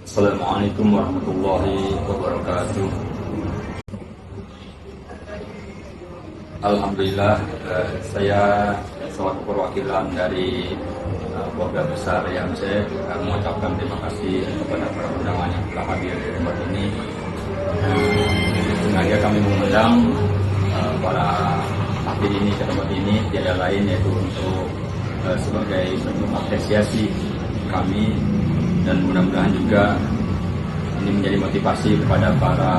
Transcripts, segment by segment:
Assalamualaikum warahmatullahi wabarakatuh. Alhamdulillah, saya selaku perwakilan dari keluarga besar YAMC mengucapkan terima kasih kepada para undangan yang telah hadir di tempat ini. Sengaja kami mengundang para hadir ini ke tempat ini tiada lain yaitu untuk sebagai bentuk apresiasi kami, dan mudah-mudahan juga ini menjadi motivasi kepada para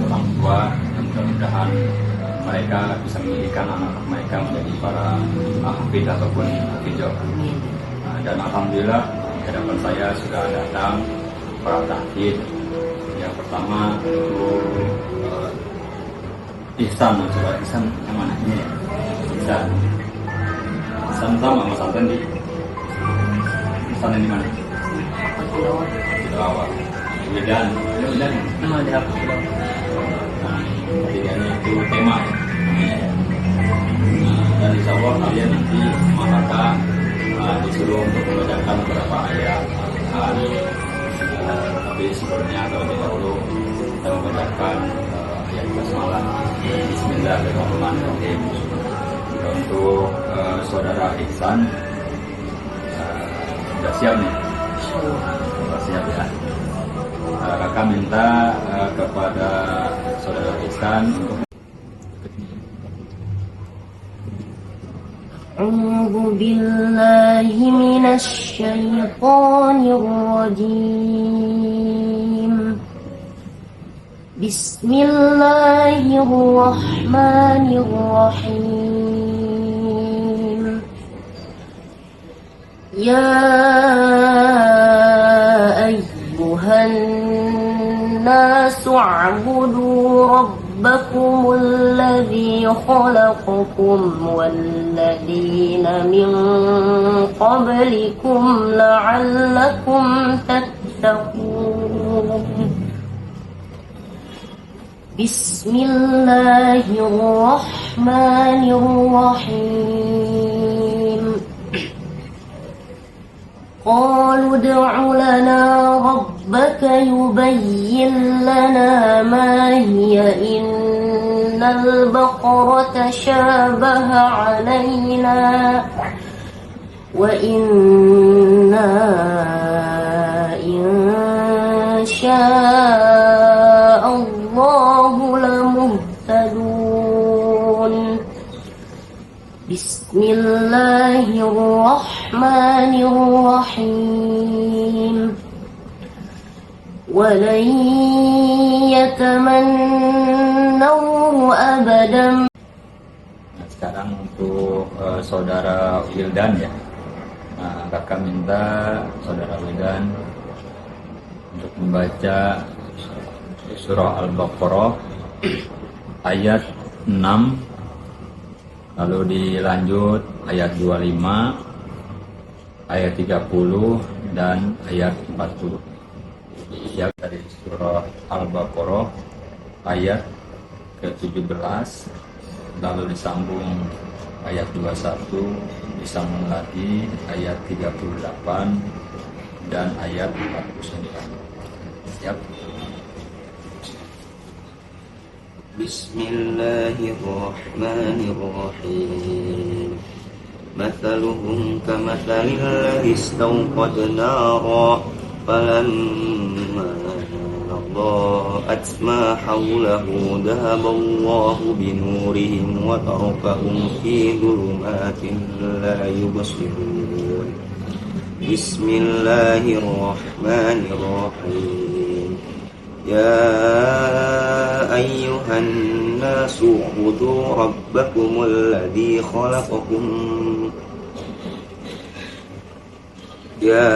orang tua, dan mudah-mudahan mereka bisa menjadikan anak-anak mereka menjadi para hafid ataupun hafidhah. Dan alhamdulillah di hadapan saya sudah datang para tahfidz. Yang pertama itu Ihsan, coba Ihsan yang mana ini ya? Ihsan sama Mas Santen di Ihsan yang di mana? Awal. Widan. Nama dia apa? Ketiganya itu tema. Dan insya Allah kalian nanti maka disuruh untuk membacakan beberapa ayat. Tapi sebelumnya terlebih dahulu kita membacakan ayat basmalah. Bismillahirrahmanirrahim. Untuk saudara Ihsan sudah siap nih? Siap ya. Kakak minta kepada saudara Ihsan untuk A'udzu billahi minasy syaithanir rajim. Bismillahirrahmanirrahim. Ya ayyuhan nasu a'budu rabbakumul ladzi khalaqakum walladzina min qablikum la'allakum tattaqun. Bismillahirrahmanirrahim. قالوا ادع لنا ربك يبين لنا ما هي إن البقرة تشابه علينا وإنا إن شاء الله لمهتدون. Bismillahirrahmanirrahim. Walan yatamannahu abadan. Sekarang untuk saudara Wildan ya. Kakak minta saudara Wildan untuk membaca surah Al-Baqarah ayat 6, lalu dilanjut ayat 25, ayat 30, dan ayat 40. Ya, dari surah Al-Baqarah ayat ke-17, lalu disambung ayat 21, disambung lagi ayat 38, dan ayat 49. Siap? Bismillahirrahmanirrahim. Mathaluhum kamathalil ladzi istawqada nara falamma adaa'at ma hawlahu dhahaballahu binurihim wa tarakahum fi dhulumatin la yubsirun. Bismillahirrahmanirrahim. Ya ayyuhan nasu u'budu rabbakumul ladzi khalaqakum. Ya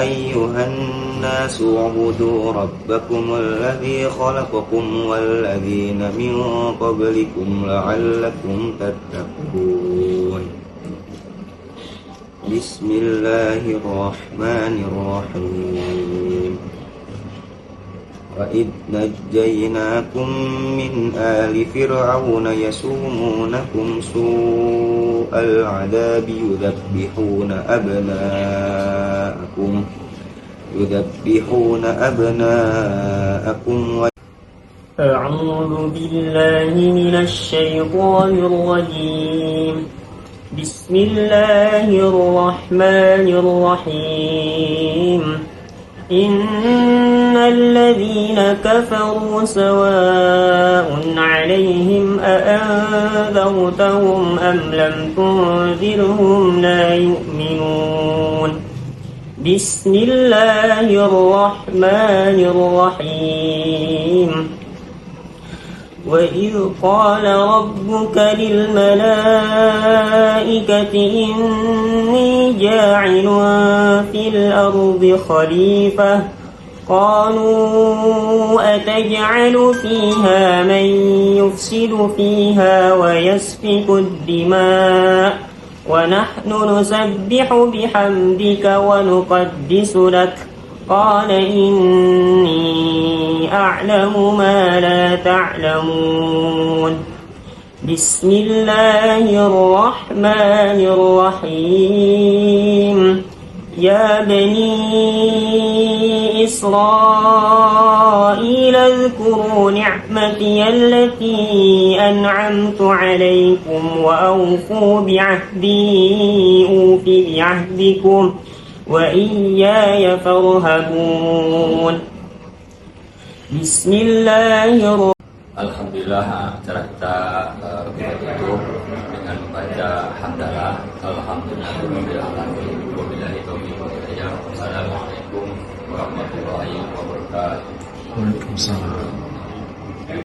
ayyuhan nasu u'budu rabbakumul ladzi khalaqakum wal ladzina min qablikum la'allakum tattaqun. Bismillahirrahmanirrahim. وَإِذْ نَجَّيْنَاكُمْ مِنْ آلِ فِرْعَوْنَ يَسُومُونَكُمْ سُوءَ الْعَذَابِ يُذَبِّحُونَ أَبْنَاءَكُمْ يذبحون أبناءكم أعوذ بالله من الشيطان الرجيم. بسم الله الرحمن الرحيم. إن الذين كفروا سواء عليهم أأنذرتهم أم لم تنذرهم لا يؤمنون. بسم الله الرحمن الرحيم. وإذ قال ربك للملائكة إني جاعل في الأرض خليفة قالوا أتجعل فيها من يفسد فيها ويسفك الدماء ونحن نسبح بحمدك ونقدس لك قال إني أعلم ما لا تعلمون. بسم الله الرحمن الرحيم. يا بني إسرائيل اذكروا نعمتي التي أنعمت عليكم وأوفوا بعهدي أوف بعهدكم وإياي فارهبون. بسم الله الرحمن. Alhamdulillah, acara kita tutup dengan membaca hamdalah. Alhamdulillahirabbil alamin. Wassalamualaikum warahmatullahi wabarakatuh. Waalaikumsalam.